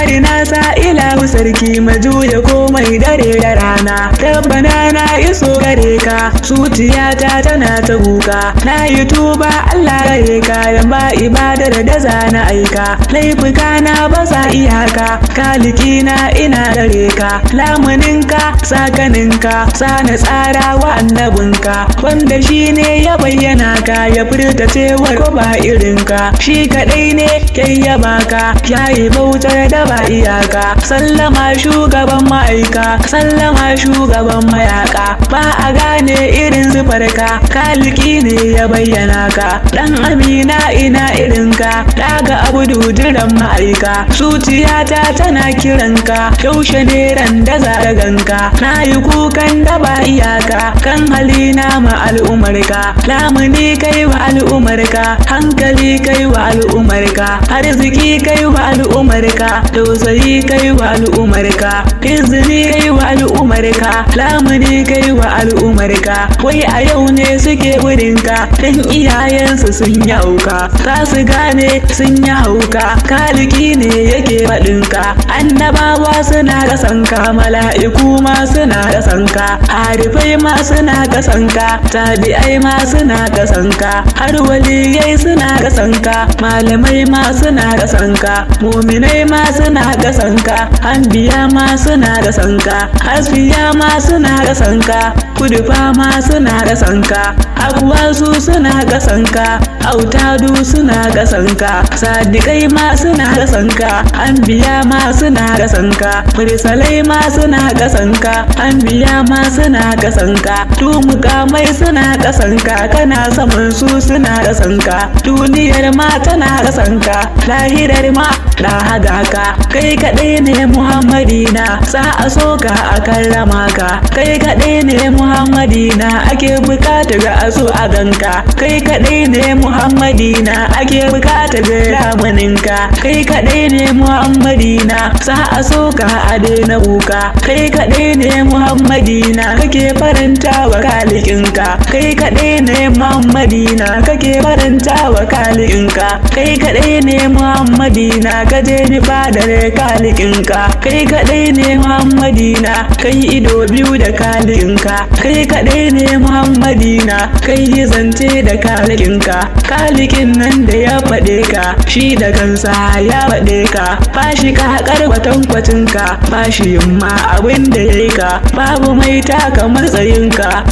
fari na sa ilahu sarki majuya komai dare da rana. Rabbana na iso gare ka, zuciyata tana ta kuka. Na yi tuba Allah gare ka, dan ba ibadar da za na aika. Laifuka na ba sa iyaka, kaliki na ina gare ka. Lamuninka sakaninka sa na tsara wa annabinka, wanda shi ne ya bayyana ka, ya furta cewar ko ba irinka. Shi kadai ne kai ya baka, yayi bautar da ba iyaka. Sallama shugaban ma'aika, sallama shugaban mayaka. Ba a gane irin zufarka, kaliki ne ya bayyana ka. Dan amina ina irinka, daga abu duduran ma'aika. Zuciyata tana kiranka, yaushe ne ran da za ka ganka. Na yi kukan da ba iyaka, kan halina ma al'umarka. Lamuni kai wa al'umarka, hankali kai wa al'umarka, arziki kai wa al'umarka, tausayi kai wa al'umarka, izini kai wa al'umarka, lamuni kai wa al'umarka. Wai a yau ne suke wurinka, dan iyayensu sun yi hauka. Za su gane sun yi hauka, kaliki ne yake faɗinka. Annabawa suna kasanka, mala'iku ma suna kasanka, harifai ma suna kasanka, tabi'ai ma suna kasanka, har waliyai suna kasanka, malamai ma suna kasanka, muminai ma suna kasanka, anbiya ma suna kasanka, asfiya ma suna kasanka, kudufa ma suna kasanka, akwasu suna kasanka, autadu suna kasanka, sadiqai ma suna kasanka, anbiya ma suna kasanka, mursalai ma suna kasanka, anbiya ma suna kasanka, mukamai suna kasanka, kana saman su suna kasanka, duniyar ma tana kasanka, lahirar ma na haga ka. Kai kadai ne Muhammadina, sa a soka a karrama ka. Kai kadai ne Muhammadina, ake bukatar a so a ganka. Kai kadai ne Muhammadina, ake bukatar lamuninka. Kai kadai ne Muhammadina, sa a soka a daina kuka. Kai kadai ne Muhammadina, kake faranta wa kalikinka. Kai kadai ne Muhammadina, kake faranta wa kalikinka. Kai kadai ne Muhammadina, kaje ni fadar kalikinka. Kai kadai ne Muhammadina, kai ido biyu da kalikinka. Kai kadai ne Muhammadina, kai yi zance da kalikinka. Kalikin nan da ya faɗe ka, shi da kansa ya faɗe ka. Fashi ka haƙar kwatankwacinka, fashi yin ma abin da ya yi ka. Babu mai taka matsayinka.